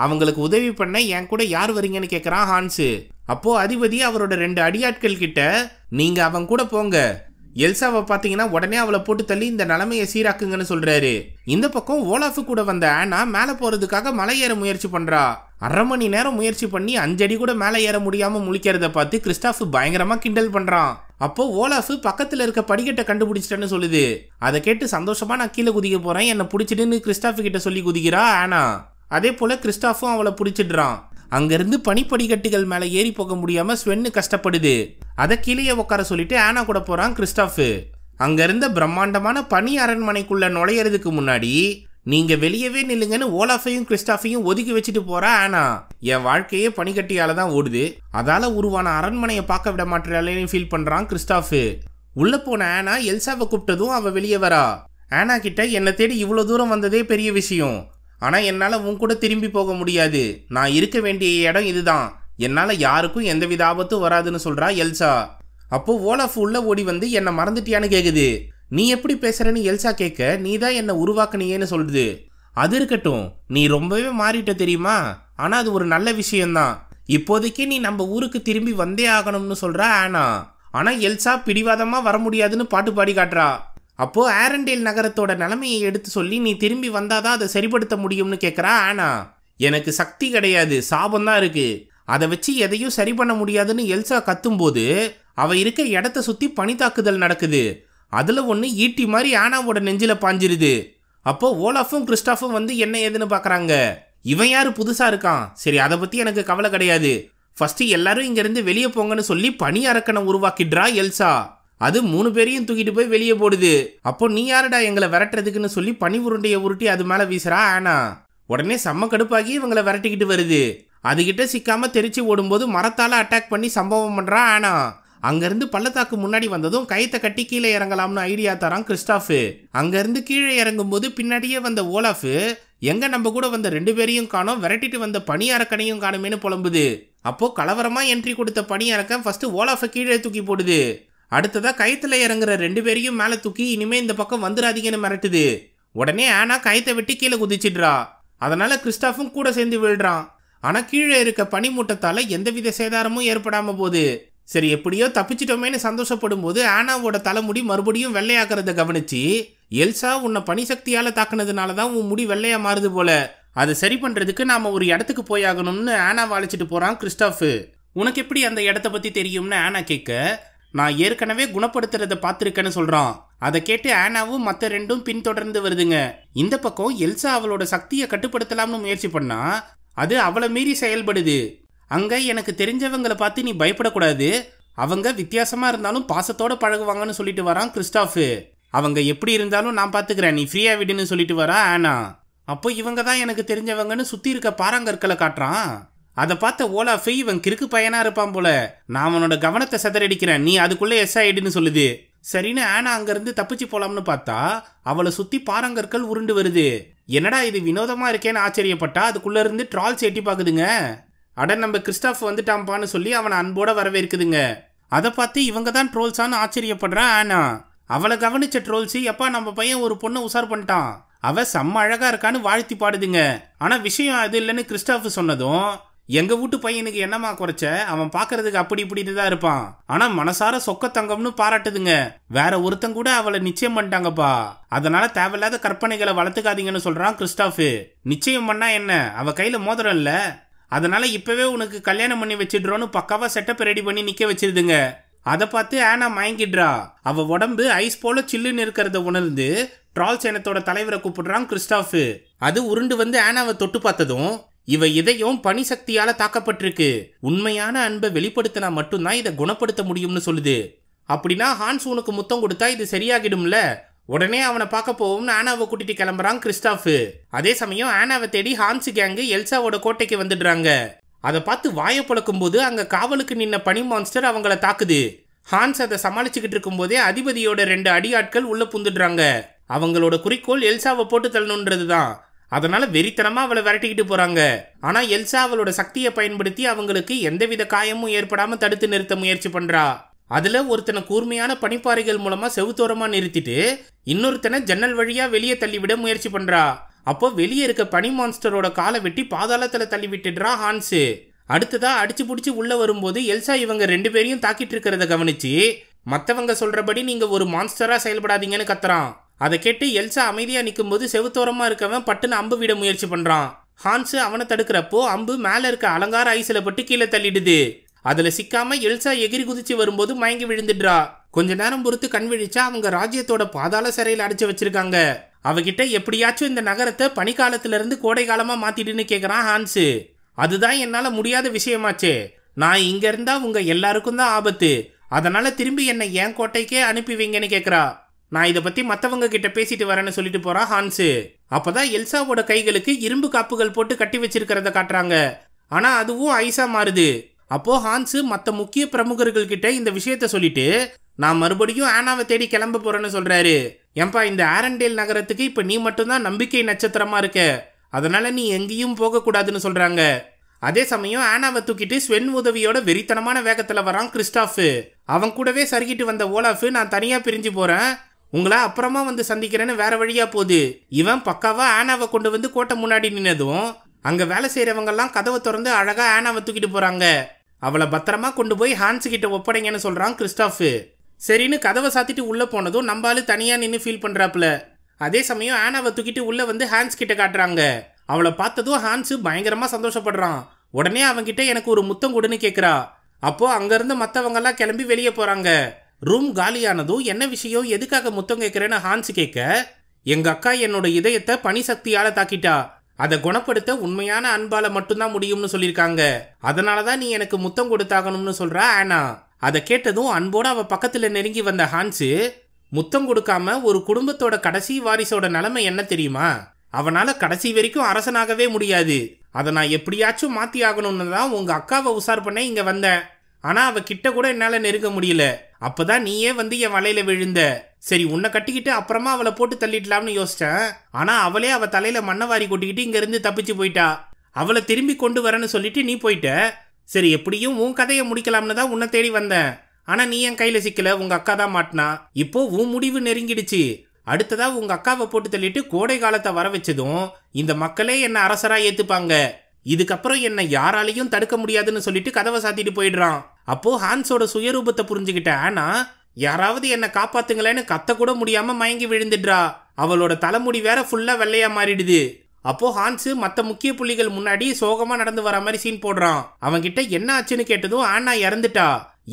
அவங்களுக்கு உதவி பண்ண என் கூட யார் வரீங்கன்னு கேட்குறான் ஹான்ஸ். அப்போ அதிபதி அவரோட 2 அடியாட்கள் கிட்ட நீங்க அவங்க கூட போங்க, எல்சாவை பார்த்தீங்கன்னா உடனே அவளை போட்டு தள்ளி இந்த நிலைமையை சீராக்குங்கன்னு சொல்றாரு. இந்த பக்கம் ஓலாஃபு கூட வந்த ஆனா மேலே போறதுக்காக மலை ஏற முயற்சி பண்றா. 1/2 மணி நேரம் முயற்சி பண்ணி 5 அடி கூட மேலே ஏற முடியாம முழிக்கிறத பார்த்து கிறிஸ்டாஃப் பயங்கரமா கிண்டல் பண்றான். அப்போ ஓலாஃபு பக்கத்துல இருக்க படிக்கட்டை கண்டுபிடிச்சிட்டேன்னு சொல்லுது. அதை கேட்டு சந்தோஷமா நான் கீழே குதிக்க போறேன், என்னை பிடிச்சிட்டுன்னு கிறிஸ்டாஃப் கிட்ட சொல்லி குதிக்கிறா ஆனா. அதே போல கிறிஸ்டாஃபும் அவளை பிடிச்சிடுறான். அங்கிருந்து பனிப்படிக்கட்டுகள் மேல ஏறி போக முடியாம ஸ்வென்னு கஷ்டப்படுது. அதை கீழே உட்கார சொல்லிட்டு ஆனா கூட போறான் கிறிஸ்டாஃப். அங்க இருந்த பிரம்மாண்டமான பனி அரண்மனைக்குள்ள நுழையறதுக்கு முன்னாடி நீங்க வெளியவே நில்லுங்கன்னு ஓலாஃபையும் கிறிஸ்டாஃபையும் ஒதுக்கி வச்சுட்டு போறா ஆனா. என் வாழ்க்கையே பனிக்கட்டியால தான் ஓடுது, அதால உருவான அரண்மனையை பார்க்க விட மாட்டேன்னு ஃபீல் பண்றான் கிறிஸ்டாஃப். உள்ள போன ஆனா எல்சாவை கூப்பிட்டதும் அவ வெளியே வரா. ஆனா கிட்ட என்னை தேடி இவ்வளவு தூரம் வந்ததே பெரிய விஷயம், ஆனா என்னால உன் கூட திரும்பி போக முடியாது, நான் இருக்க வேண்டிய இடம் இதுதான், என்னால யாருக்கும் எந்தவித ஆபத்தும் வராதுன்னு சொல்றா எல்சா. அப்போ ஓலாஃப் உள்ள ஓடி வந்து என்ன மறந்துட்டியான்னு கேக்குது. நீ எப்படி பேசுறன்னு எல்சா கேட்க, நீ தான் என்ன உருவாக்குனியேன்னு சொல்லுது. அது இருக்கட்டும், நீ ரொம்பவே மாறிட்ட தெரியுமா, ஆனா அது ஒரு நல்ல விஷயம்தான், இப்போதைக்கு நீ நம்ம ஊருக்கு திரும்பி வந்தே ஆகணும்னு சொல்றா ஆனா. ஆனா எல்சா பிடிவாதமா வர முடியாதுன்னு பாட்டு பாடி காட்டுறா. அப்போ ஆரண்டேல் நகரத்தோட நிலைமையை எடுத்து சொல்லி நீ திரும்பி வந்தாதான் அதை சரிப்படுத்த முடியும்னு கேட்குறா ஆனா. எனக்கு சக்தி கிடையாது, சாபம்தான் இருக்கு, அதை வச்சு எதையும் சரி பண்ண முடியாதுன்னு எல்சா கத்தும்போது அவ இருக்க இடத்த சுத்தி பனித்தாக்குதல் நடக்குது. அதுல ஒன்று ஈட்டி மாதிரி ஆனாவோட நெஞ்சில பாஞ்சிருது. அப்போ ஓலாஃபும் கிறிஸ்டாஃபும் வந்து என்ன ஏதுன்னு பார்க்குறாங்க. இவன் யாரு புதுசா இருக்கான், சரி அதை பத்தி எனக்கு கவலை கிடையாது, ஃபர்ஸ்ட் எல்லாரும் இங்கிருந்து வெளியே போங்கன்னு சொல்லி பனி அரக்கனை உருவாக்கிடுறா எல்சா. அது 3 பேரையும் தூக்கிட்டு போய் வெளியே போடுது. அப்போ நீ யாருடா எங்களை விரட்டுறதுக்குன்னு சொல்லி பனி உருண்டையை உருட்டி அது மேல வீசுறா ஆனா. உடனே செம்ம கடுப்பாகி இவங்களை விரட்டிக்கிட்டு வருது. அதுகிட்ட சிக்காம தெரிச்சு ஓடும்போது மரத்தால அட்டாக் பண்ணி சம்பவம் பண்றா ஆனா. அங்கிருந்து பள்ளத்தாக்கு முன்னாடி வந்ததும் கயத்தை கட்டி கீழே இறங்கலாம்னு ஐடியா தரான் கிறிஸ்டாஃப். அங்கிருந்து கீழே இறங்கும் போது பின்னாடியே வந்த ஓலாஃப் எங்க நம்ம கூட வந்த 2 பேரையும் காணோம், விரட்டிட்டு வந்த பனி அரக்கனையும் காணுமேனு புலம்புது. அப்போ கலவரமா என்ட்ரி கொடுத்த பனி அரக்கன் ஃபர்ஸ்ட் ஓலாஃபை கீழே தூக்கி போடுது. அடுத்ததா கயத்துல இறங்குற 2 பேரையும் மேல தூக்கி இனிமே இந்த பக்கம் வந்துடாதீங்கன்னு மிரட்டுது. உடனே ஆனா கயத்தை வெட்டி கீழே குதிச்சிடுறா. அதனால கிறிஸ்டாஃபும் கூட சேர்ந்து விழுறான். ஆனா கீழே இருக்க பனிமூட்டத்தால எந்தவித சேதாரமும் ஏற்படாம போகுது. சரி எப்படியோ தப்பிச்சிட்டோமேனு சந்தோஷப்படும் போது ஆனாவோட தலைமுடி மறுபடியும் வெள்ளையாக்குறத கவனிச்சு எல்சா உன்னை பனி சக்தியால தாக்குனதுனாலதான் உன் முடி வெள்ளையா மாறுது போல, அதை சரி பண்றதுக்கு நாம ஒரு இடத்துக்கு போயாகணும்னு ஆனாவை அழைச்சிட்டு போறான் கிறிஸ்டாஃப். உனக்கு எப்படி அந்த இடத்த பத்தி தெரியும்னு ஆனா கேட்க, நான் ஏற்கனவே குணப்படுத்துறத பார்த்துருக்கேன்னு சொல்றான். அதை கேட்டு ஆனாவும் மற்ற 2ம் பின்தொடர்ந்து வருதுங்க. இந்த பக்கம் எல்சா அவளோட சக்தியை கட்டுப்படுத்தலாம்னு முயற்சி பண்ணா அது அவளை மீறி செயல்படுது. அங்க எனக்கு தெரிஞ்சவங்களை பார்த்து நீ பயப்படக்கூடாது, அவங்க வித்தியாசமா இருந்தாலும் பாசத்தோட பழகுவாங்கன்னு சொல்லிட்டு வரான் கிறிஸ்டாஃப். அவங்க எப்படி இருந்தாலும் நான் பாத்துக்கிறேன், நீ ஃப்ரீயா விடுன்னு சொல்லிட்டு வரா ஆனா. அப்போ இவங்க தான் எனக்கு தெரிஞ்சவங்கன்னு சுத்தி இருக்க பாறாங்கற்களை காட்டுறான். அதை பார்த்த ஓலாஃப் இவன் கிறுக்கு பையனா இருப்பான் போல, நான் அவனோட கவனத்தை சிதறடிக்கிறேன், நீ அதுக்குள்ள எஸ் ஆயிடுன்னு சொல்லுது. சரின்னு ஆனா அங்கிருந்து தப்பிச்சு போலாம்னு பார்த்தா அவளை சுத்தி பாறாங்கற்கள் உருண்டு வருது. என்னடா இது வினோதமா இருக்கேன்னு ஆச்சரியப்பட்டா அதுக்குள்ள இருந்து ட்ரால்ஸ் எட்டி பாக்குதுங்க. அட நம்ம கிறிஸ்டாஃப் வந்துட்டான்பான்னு சொல்லி அவனை அன்போட வரவேற்குதுங்க. அதை பார்த்து இவங்க தான் ட்ரோல்ஸான்னு ஆச்சரியப்படுறா ஆனா. அவளை கவனிச்ச ட்ரோல்ஸ், எப்பா நம்ம பையன் ஒரு பொண்ணை உசார் பண்ணிட்டான், அவ செம்ம அழகா இருக்கான்னு வாழ்த்தி பாடுதுங்க. ஆனா விஷயம் அது இல்லைன்னு கிறிஸ்டாஃப் சொன்னதும், எங்க வீட்டு பையனுக்கு என்னமா குறைச்ச, அவன் பாக்குறதுக்கு அப்படி இப்படின்னு தான் இருப்பான், ஆனா மனசார சொக்க தங்கம்னு பாராட்டுதுங்க. வேற ஒருத்தங்க கூட அவளை நிச்சயம் பண்ணிட்டாங்கப்பா, அதனால தேவையில்லாத கற்பனைகளை வளர்த்துக்காதீங்கன்னு சொல்றான் கிறிஸ்டாஃப். நிச்சயம் பண்ணா என்ன, அவ கையில மோதிரம் இல்ல, அதனால இப்பவே உனக்கு கல்யாணம் பண்ணி வச்சிடுறோன்னு பக்காவா செட்டப் ரெடி பண்ணி நிக்க வச்சிருதுங்க. அதை பார்த்து ஆனா மயங்கிடுறா. அவ உடம்பு ஐஸ் போல சில்லுன்னு இருக்கிறத உணர்ந்து ட்ரால்ஸ் இனத்தோட தலைவரை கூப்பிடுறான் கிறிஸ்டாஃப். அது உருண்டு வந்து ஆனாவை தொட்டு பார்த்ததும், இவ இதயம் பனி சக்தியால தாக்கப்பட்டிருக்கு, உண்மையான அன்பை வெளிப்படுத்தினா மட்டும்தான் இதை குணப்படுத்த முடியும்னு சொல்லுது. அப்படின்னா ஹான்ஸ் உனக்கு முத்தம் கொடுத்தா இது சரியாகிடும்ல, உடனே அவனை பார்க்க போவோம்னு ஆனாவை கூட்டிட்டு கிளம்புறான் கிறிஸ்டாஃப். அதே சமயம் ஆனாவை தேடி ஹான்ஸ் கேங்கு எல்சாவோட கோட்டைக்கு வந்துடுறாங்க. அதை பார்த்து வாயை பழக்கும் போது அங்க காவலுக்கு நின்ன பனி மான்ஸ்டர் அவங்கள தாக்குது. ஹான்ஸ் அதை சமாளிச்சுக்கிட்டு இருக்கும்போதே அதிபதியோட 2 அடியாட்கள் உள்ள புந்துடுறாங்க. அவங்களோட குறிக்கோள் எல்சாவை போட்டு தள்ளணுன்றது தான். அதனால வெறித்தனமா அவளை விரட்டிக்கிட்டு போறாங்க. ஆனா எல்சா அவளோட சக்தியை பயன்படுத்தி அவங்களுக்கு எந்தவித காயமும் ஏற்படாம தடுத்து நிறுத்த முயற்சி பண்றா. அதுல ஒருத்தனை கூர்மையான பனிப்பாறைகள் மூலமா செவுத்தோரமா நிறுத்திட்டு இன்னொருத்தனை ஜன்னல் வழியா வெளியே தள்ளிவிட முயற்சி பண்றா. அப்போ வெளியே இருக்க பனி மான்ஸ்டரோட காலை வெட்டி பாதாளத்துல தள்ளி விட்டுடுறா ஹான்ஸ். அடுத்ததா அடிச்சு புடிச்சு உள்ள வரும்போது எல்சா இவங்க 2 பேரையும் தாக்கிட்டு இருக்கிறத கவனிச்சு மத்தவங்க சொல்றபடி நீங்க ஒரு மான்ஸ்டரா செயல்படாதீங்கன்னு கத்துறான். அதை கேட்டு எல்சா அமைதியா நிற்கும் போது செவுத்தோரமா இருக்கவன் பட்டுன்னு அம்பு விட முயற்சி பண்றான். ஹான்ஸ் அவனை தடுக்கிறப்போ அம்பு மேல இருக்க அலங்கார ஐஸ்ல பட்டு கீழே தள்ளிடுது. அதுல சிக்காம எல்சா எகிரி குதிச்சு வரும்போது மயங்கி விழுந்துடுறா. கொஞ்ச நேரம் பொறுத்து கண் விழிச்சா அவங்க ராஜ்யத்தோட பாதாள சிறையில் அடைச்சு வச்சிருக்காங்க. அவகிட்ட எப்படியாச்சும் இந்த நகரத்தை பனிக்காலத்துல இருந்து கோடை காலமா மாத்திடுன்னு கேக்குறான் ஹான்ஸ். அதுதான் என்னால முடியாத விஷயமாச்சே. நான் இங்க இருந்தா உங்க எல்லாருக்கும் தான் ஆபத்து. அதனால திரும்பி என்னை என் கோட்டைக்கே அனுப்பி வைங்கன்னு கேக்குறா. நான் இதை பத்தி மத்தவங்க கிட்ட பேசிட்டு வரேன்னு சொல்லிட்டு போறா ஹான்ஸ். அப்பதான் எல்சாவோட கைகளுக்கு இரும்பு காப்புகள் போட்டு கட்டி வச்சிருக்கிறத காட்டுறாங்க. ஆனா அதுவும் ஐஸா மாறுது. அப்போ ஹான்ஸ் மத்த முக்கிய பிரமுகர்கள் கிட்ட இந்த விஷயத்த சொல்லிட்டு நான் மறுபடியும் ஆனாவை தேடி கிளம்ப போறேன்னு சொல்றாரு. ஏன்பா இந்த ஆரண்டேல் நகரத்துக்கு இப்ப நீ மட்டும்தான் நம்பிக்கை நட்சத்திரமா இருக்க. அதனால நீ எங்கேயும் போக கூடாதுன்னு சொல்றாங்க. அதே சமயம் ஆனாவை தூக்கிட்டு ஸ்வென் உதவியோட வெறித்தனமான வேகத்துல வரான் கிறிஸ்டாஃப். அவன் கூடவே சறுக்கிட்டு வந்த ஓலாஃப் நான் தனியா பிரிஞ்சு போறேன், உங்களை அப்புறமா வந்து சந்திக்கிறேன்னு வேற வழியா போகுது. இவன் பக்காவா ஆனாவை கொண்டு வந்து கோட்டை முன்னாடி நின்னதும் அங்க வேலை செய்யறவங்க எல்லாம் கதவை திறந்து அழகா ஆனாவை தூக்கிட்டு போறாங்க. அவளை பத்திரமா கொண்டு போய் ஹான்ஸ் கிட்ட ஒப்படைங்கன்னு சொல்றான் கிறிஸ்டாஃப். சரின்னு கதவை சாத்திட்டு உள்ள போனதும் நம்பாலு தனியா நின்று ஃபீல் பண்றாப்புல. அதே சமயம் ஆனாவை தூக்கிட்டு உள்ள வந்து ஹான்ஸ் கிட்ட காட்டுறாங்க. அவளை பார்த்ததும் ஹான்ஸ் பயங்கரமா சந்தோஷப்படுறான். உடனே அவன்கிட்ட எனக்கு ஒரு முத்தம் கொடுன்னு கேட்குறா. அப்போ அங்கிருந்து மற்றவங்க எல்லாம் கிளம்பி வெளியே போறாங்க. ரூம் காலியானதும் என்ன விஷயம், எதுக்காக முத்தம் கேட்குறேன்னு ஹான்ஸ் கேட்க, எங்க அக்கா என்னோட இதயத்தை பனி சக்தியால தாக்கிட்டா, அதை குணப்படுத்த உண்மையான அன்பால மட்டும்தான் முடியும்னு சொல்லியிருக்காங்க. அதனாலதான் நீ எனக்கு முத்தம் கொடுத்தாகணும்னு சொல்றா ஆனா. அதை கேட்டதும் அன்போட அவ பக்கத்துல நெருங்கி வந்த ஹான்ஸ், முத்தம் கொடுக்காம ஒரு குடும்பத்தோட கடைசி வாரிசோட நிலைமை என்ன தெரியுமா, அவனால கடைசி வரைக்கும் அரசனாகவே முடியாது. அதை நான் எப்படியாச்சும் மாத்தி ஆகணும்னு தான் உங்க அக்காவை உசார் பண்ண இங்க வந்தேன். ஆனா அவ கிட்ட கூட என்னால நெருங்க முடியல. அப்பதான் நீயே வந்து என் வலையில விழுந்த. சரி உன்னை கட்டிக்கிட்டு அப்புறமா அவளை போட்டு தள்ளிடலாம்னு யோசிச்சேன். ஆனா அவளே அவ தலையில மண்ணவாரி கொட்டிக்கிட்டு இங்க இருந்து தப்பிச்சு போயிட்டா. அவளை திரும்பி கொண்டு வரேன்னு சொல்லிட்டு நீ போயிட்ட. சரி எப்படியும் உன் கதையை முடிக்கலாம்னு தான் உன்னை தேடி வந்தேன். ஆனா நீ என் கையில சிக்கல, உங்க அக்கா தான் மாட்டினா. இப்போ உன் முடிவு நெருங்கிடுச்சு. அடுத்ததா உங்க அக்காவை போட்டு தள்ளிட்டு கோடை காலத்தை வர வச்சதும் இந்த மக்களே என்ன அரசரா ஏத்துப்பாங்க. இதுக்கப்புறம் என்ன யாராலையும் தடுக்க முடியாதுன்னு சொல்லிட்டு கதவை சாத்திட்டு போயிடுறான். அப்போ ஹான்ஸோட சுயரூபத்தை புரிஞ்சுக்கிட்ட ஆனா யாராவது என்ன காப்பாத்துங்களேன்னு கத்த கூட முடியாம மயங்கி விழுந்துடுறா. அவளோட தலைமுடி வேற ஃபுல்லா வெள்ளையா மாறிடுது. அப்போ ஹான்ஸ் மத்த முக்கிய புள்ளிகள் முன்னாடி சோகமா நடந்து வர மாதிரி சீன் போடுறான். அவன்கிட்ட என்ன ஆச்சுன்னு கேட்டதும் ஆனா இறந்துட்டா.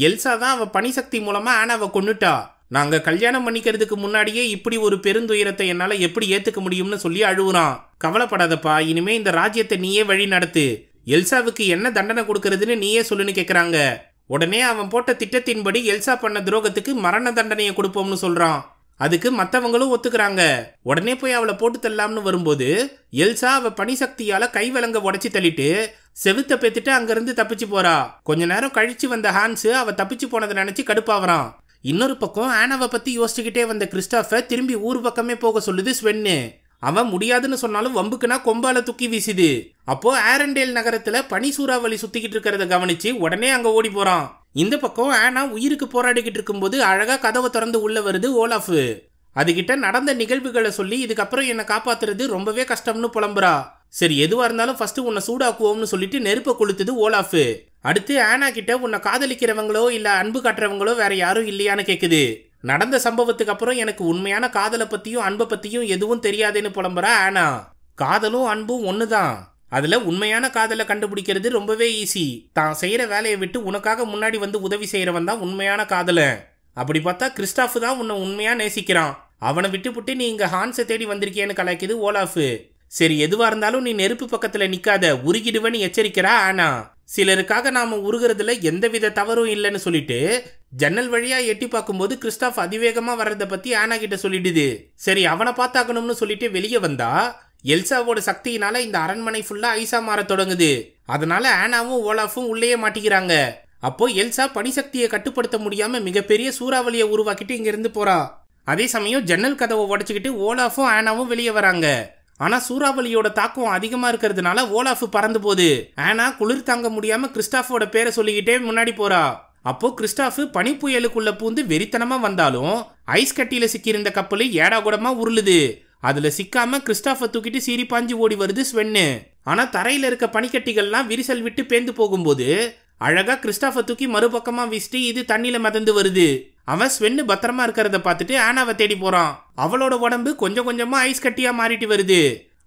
எல்சா தான் அவ பனிசக்தி மூலமா ஆனாவை கொன்னுட்டா. நாங்க கல்யாணம் பண்ணிக்கிறதுக்கு முன்னாடியே இப்படி ஒரு பெருந்துயரத்தை என்னால எப்படி ஏத்துக்க முடியும்னு சொல்லி அழுவுறான். கவலைப்படாதப்பா, இனிமே இந்த ராஜ்யத்தை நீயே வழி நடத்து. எல்சாவுக்கு என்ன தண்டனை கொடுக்கறதுன்னு நீயே சொல்லுன்னு கேக்குறாங்க. உடனே அவன் போட்ட திட்டத்தின்படி எல்சா பண்ண துரோகத்துக்கு மரண தண்டனையை கொடுப்போம்னு சொல்றான். அதுக்கு மற்றவங்களும் ஒத்துக்கிறாங்க. உடனே போய் அவளை போட்டு தள்ளலாம்னு வரும்போது எல்சா அவ பனிசக்தியால கை விலங்க உடைச்சி தள்ளிட்டு செவுத்த பெத்துட்டு அங்கிருந்து தப்பிச்சு போறா. கொஞ்ச நேரம் கழிச்சு வந்த ஹான்ஸ் அவ தப்பிச்சு போனதை நினைச்சு கடுப்பாவறான். இன்னொரு பக்கம் ஆனாவை பத்தி யோசிச்சுக்கிட்டே வந்த கிறிஸ்டாஃப திரும்பி ஊர் பக்கமே போக சொல்லுது ஸ்வென்னு. அவன் முடியாதுன்னு சொன்னாலும் வம்புக்குனா கொம்பால தூக்கி வீசுது. அப்போ ஆரண்டேல் நகரத்துல பனி சூறாவளி சுத்திக்கிட்டு இருக்கிறத கவனிச்சு உடனே அங்க ஓடி போறான். இந்த பக்கம் ஆனா உயிருக்கு போராடிக்கிட்டு இருக்கும்போது அழகா கதவை திறந்து உள்ள வருது ஓலாஃப். அதுகிட்ட நடந்த நிகழ்வுகளை சொல்லி இதுக்கப்புறம் என்னை காப்பாத்துறது ரொம்பவே கஷ்டம்னு புலம்புறா. சரி எதுவா இருந்தாலும் ஃபர்ஸ்ட் உன்னை சூடாக்குவோம்னு சொல்லிட்டு நெருப்பை கொளுத்துது ஓலாஃப். அடுத்து ஆனா கிட்ட உன்னை காதலிக்கிறவங்களோ இல்ல அன்பு காட்டுறவங்களோ வேற யாரும் இல்லையான்னு கேக்குது. நடந்த சம்பவத்துக்கு அப்புறம் எனக்கு உண்மையான காதலை பத்தியும் அன்பை பத்தியும் எதுவும் தெரியாதுன்னு புலம்புறா ஆனா. காதலும் அன்பும் ஒண்ணுதான். அதுல உண்மையான காதலை கண்டுபிடிக்கிறது ரொம்பவே ஈஸி. தான் செய்யற வேலையை விட்டு உனக்காக முன்னாடி வந்து உதவி செய்யறவன் தான் உண்மையான காதலன். அப்படி பார்த்தா கிறிஸ்டாஃப் தான் உன்னை உண்மையா நேசிக்கிறான். அவனை விட்டுப்புட்டு நீ இங்க ஹான்ஸை தேடி வந்திருக்கியன்னு கலாய்க்குது ஓலாஃப். சரி எதுவா இருந்தாலும் நீ நெருப்பு பக்கத்துல நிக்காத, உருகிடுவன்னு எச்சரிக்கிறா ஆனா. சிலருக்காக நாம உருகிறதுல எந்தவித தவறும் இல்லைன்னு சொல்லிட்டு ஜன்னல் வழியா எட்டி பார்க்கும்போது கிறிஸ்டாஃப் அதிவேகமா வர்றதை பத்தி ஆனா கிட்ட சொல்லிடுது. சரி அவனை பார்த்தாக்கணும்னு சொல்லிட்டு வெளியே வந்தா எல்சாவோட சக்தியினால இந்த அரண்மனை ஃபுல்லா ஐஸா மாற தொடங்குது. அதனால ஆனாவும் ஓலாஃபும் உள்ளேயே மாட்டிக்கிறாங்க. அப்போ எல்சா பனிசக்தியை கட்டுப்படுத்த முடியாம மிகப்பெரிய சூறாவளியை உருவாக்கிட்டு இங்க இருந்து போறா. அதே சமயம் ஜன்னல் கதவை உடைச்சுக்கிட்டு ஓலாஃபும் ஆனாவும் வெளியே வராங்க. ஆனா சூறாவளியோட தாக்கம் அதிகமா இருக்கிறதுனால ஓலாஃப் பறந்து போகுது. ஆனா குளிர் தாங்க முடியாம கிறிஸ்டாஃபோட பேரை சொல்லிக்கிட்டே முன்னாடி போறா. அப்போ கிறிஸ்டாஃப் பனிப்புயலுக்குள்ள பூந்து வெறித்தனமா வந்தாலும் ஐஸ் கட்டியில சிக்கியிருந்த கப்பல் ஏடாகுடமா உருளுது. அதுல சிக்காம கிறிஸ்டாஃபை தூக்கிட்டு சீறி பாஞ்சு ஓடி வருது ஸ்வென்னு. ஆனா தரையில இருக்க பனிக்கட்டிகள்லாம் விரிசல் விட்டு பேந்து போகும்போது அழகா கிறிஸ்டாஃபை தூக்கி மறுபக்கமா வீசிட்டு இது தண்ணியில மிதந்து வருது. அவன் ஸ்வென்னு பத்திரமா இருக்கிறத பார்த்துட்டு ஆனாவை தேடி போறான். அவளோட உடம்பு கொஞ்சம் கொஞ்சமா ஐஸ் கட்டியா மாறிட்டு வருது.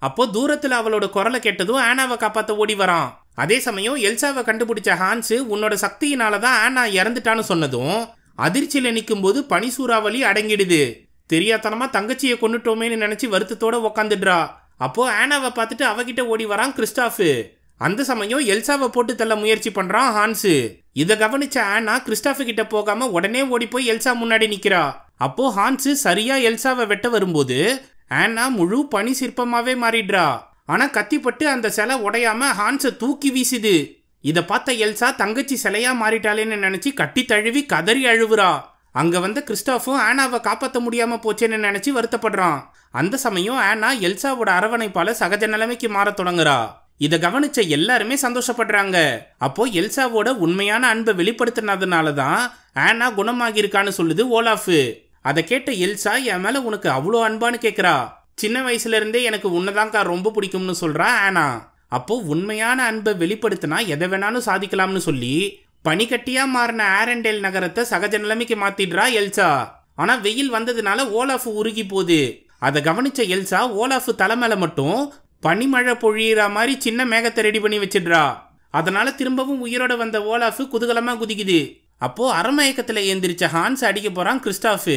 அப்போ தூரத்துல அவளோட குரலை கேட்டதும் ஆனாவை காப்பாத்த ஓடி வரான். அதே சமயம் எல்சாவை கண்டுபிடிச்ச ஹான்ஸ் உன்னோட சக்தியினாலதான் ஆனா இறந்துட்டான்னு சொன்னதும் அதிர்ச்சியில நிற்கும் போது பனி சூறாவளி அடங்கிடுது. தெரியாதனமா தங்கச்சியை கொண்டுட்டோமேன்னு நினைச்சு வருத்தத்தோட உக்காந்துடுறா. அப்போ ஆனாவை பார்த்துட்டு அவகிட்ட ஓடி வரான் கிறிஸ்டாஃப். அந்த சமயம் எல்சாவை போட்டு தள்ள முயற்சி பண்றான் ஹான்ஸ். இதை கவனிச்ச ஆனா கிறிஸ்டாஃப் கிட்ட போகாம உடனே ஓடி போய் எல்சா முன்னாடி நிக்கிறா. அப்போ ஹான்ஸ் சரியா எல்சாவை வெட்ட வரும்போது ஆனா முழு பனி சிற்பமாவே மாறிடுறா. ஆனா கத்திப்பட்டு அந்த சிலை உடையாம ஹான்ஸை தூக்கி வீசுது. இதை பார்த்த எல்சா தங்கச்சி சிலையா மாறிட்டாளேன்னு நினைச்சு கட்டி தழுவி கதறி அழுவுறா. அங்க வந்த கிறிஸ்டாஃபும் ஆனாவை காப்பாற்ற முடியாம போச்சேன்னு நினைச்சு வருத்தப்படுறான். அந்த சமயம் ஆனா எல்சாவோட அரவணைப்பால சகஜ நிலைமைக்கு மாற தொடங்குறா. இதை கவனிச்ச எல்லாருமே சந்தோஷப்படுறாங்க. அப்போ எல்சாவோட உண்மையான அன்பை வெளிப்படுத்தினதுனாலதான் ஆனா குணமாகிருக்கான்னு சொல்லுது ஓலாஃப். அதை கேட்ட எல்சா என் மேல உனக்கு அவ்வளோ அன்பான்னு கேட்கிறா. சின்ன வயசுல இருந்தே எனக்கு உன்னதான்க்கா ரொம்ப பிடிக்கும்னு சொல்றா ஆனா. அப்போ உண்மையான அன்பை வெளிப்படுத்தினா எதை வேணாலும் சாதிக்கலாம்னு சொல்லி பனிக்கட்டியா மாறின ஆரண்டேல் நகரத்தை சகஜ நிலைமைக்கு மாத்திடுறா எல்சா. ஆனா வெயில் வந்ததுனால ஓலாஃப் உருகி போகுது. அதை கவனிச்ச எல்சா ஓலாஃப் தலைமையில மட்டும் பனிமழை பொழியிற மாதிரி சின்ன மேகத்தை ரெடி பண்ணி வச்சிடுறா. அதனால திரும்பவும் உயிரோட வந்த ஓலாஃப் குதூகலமா குதிக்குது. அப்போ அரமயக்கத்துல எந்திரிச்ச ஹான்ஸ் அடிக்க போறான் கிறிஸ்டாஃப்.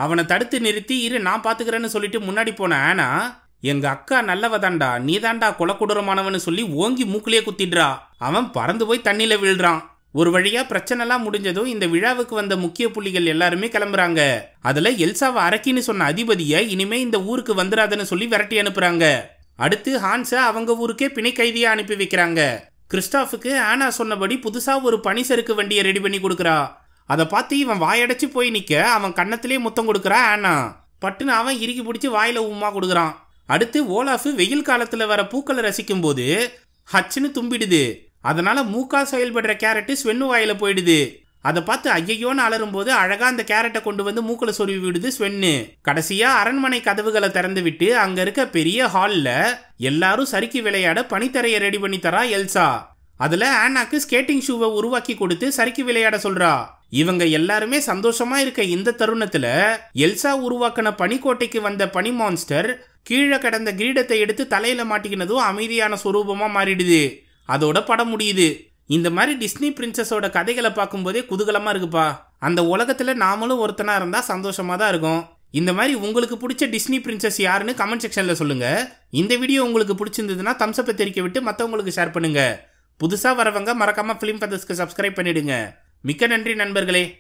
அவனை தடுத்து நிறுத்தி இரு நான் பாத்துக்கிறேன்னு சொல்லிட்டு முன்னாடி போன ஆனா எங்க அக்கா நல்லவதாண்டா நீ தாண்டா கொலக்குடூரமானவன்னு சொல்லி ஓங்கி மூக்கிலேயே குத்திடுறா. அவன் பறந்து போய் தண்ணியில விழுறான். ஒரு வழியா பிரச்சனைலாம் முடிஞ்சதும் இந்த விழாவுக்கு வந்த முக்கிய புள்ளிகள் எல்லாருமே கிளம்புறாங்க. அதுல எல்சாவை அரக்கின்னு சொன்ன அதிபதியை இனிமே இந்த ஊருக்கு வந்துடாதுன்னு சொல்லி விரட்டி அனுப்புறாங்க. அடுத்து ஹான்ஸை அவங்க ஊருக்கே பிணை கைதியா அனுப்பி வைக்கிறாங்க. கிறிஸ்டாஃபுக்கு ஆனா சொன்னபடி புதுசா ஒரு பனிசறுக்கு வண்டியை ரெடி பண்ணி கொடுக்குறா. அதை பார்த்து இவன் வாயடைச்சு போய் நிக்க அவன் கன்னத்திலே முத்தம் கொடுக்குறா ஆனா. பட்டுன்னு அவன் இறுக்கி பிடிச்சி வாயில உமா கொடுக்குறான். அடுத்து ஓலாஃப் வெயில் காலத்துல வர பூக்களை ரசிக்கும் போது ஹச்சுன்னு தும்பிடுது. அதனால மூக்கா செயல்படுற கேரட்டு ஸ்வென்னு வாயில போயிடுது. அதை பார்த்து ஐயோன்னு அலறும் போது அழகா அந்த கேரட்டை கொண்டு வந்து மூக்கல சொருவி விடுது ஸ்வென்னு. கடைசியா அரண்மனை கதவுகளை திறந்து விட்டு அங்க இருக்க பெரிய ஹால்ல எல்லாரும் சறுக்கி விளையாட பனித்தரையை ரெடி பண்ணி தரா எல்சா. அதுல ஆனாக்கு ஸ்கேட்டிங் ஷூவை உருவாக்கி கொடுத்து சறுக்கி விளையாட சொல்றா. இவங்க எல்லாருமே சந்தோஷமா இருக்க இந்த தருணத்துல எல்சா உருவாக்கின பனிக்கோட்டைக்கு வந்த பனி மான்ஸ்டர் கீழே கடந்த கிரீடத்தை எடுத்து தலையில மாட்டிக்கினதும் அமைதியான சொரூபமா மாறிடுது. அதோட படம் முடியுது. இந்த மாதிரி டிஸ்னி பிரின்சஸோட கதைகளை பார்க்கும்போதே குதூகலமா இருக்குப்பா. அந்த உலகத்துல நாமளும் ஒருத்தனா இருந்தா சந்தோஷமா தான் இருக்கும். இந்த மாதிரி உங்களுக்கு பிடிச்ச டிஸ்னி பிரின்சஸ் யாருன்னு கமெண்ட் செக்ஷன்ல சொல்லுங்க. இந்த வீடியோ உங்களுக்கு பிடிச்சிருந்ததுன்னா தம்ஸ் அப் தெரிவிக்க விட்டு மற்றவங்களுக்கு ஷேர் பண்ணுங்க. புதுசா வரவங்க மறக்காம ஃபிலிம் ஃபெதர்ஸ்க்கு சப்ஸ்கிரைப் பண்ணிடுங்க. மிக்க நன்றி நண்பர்களே.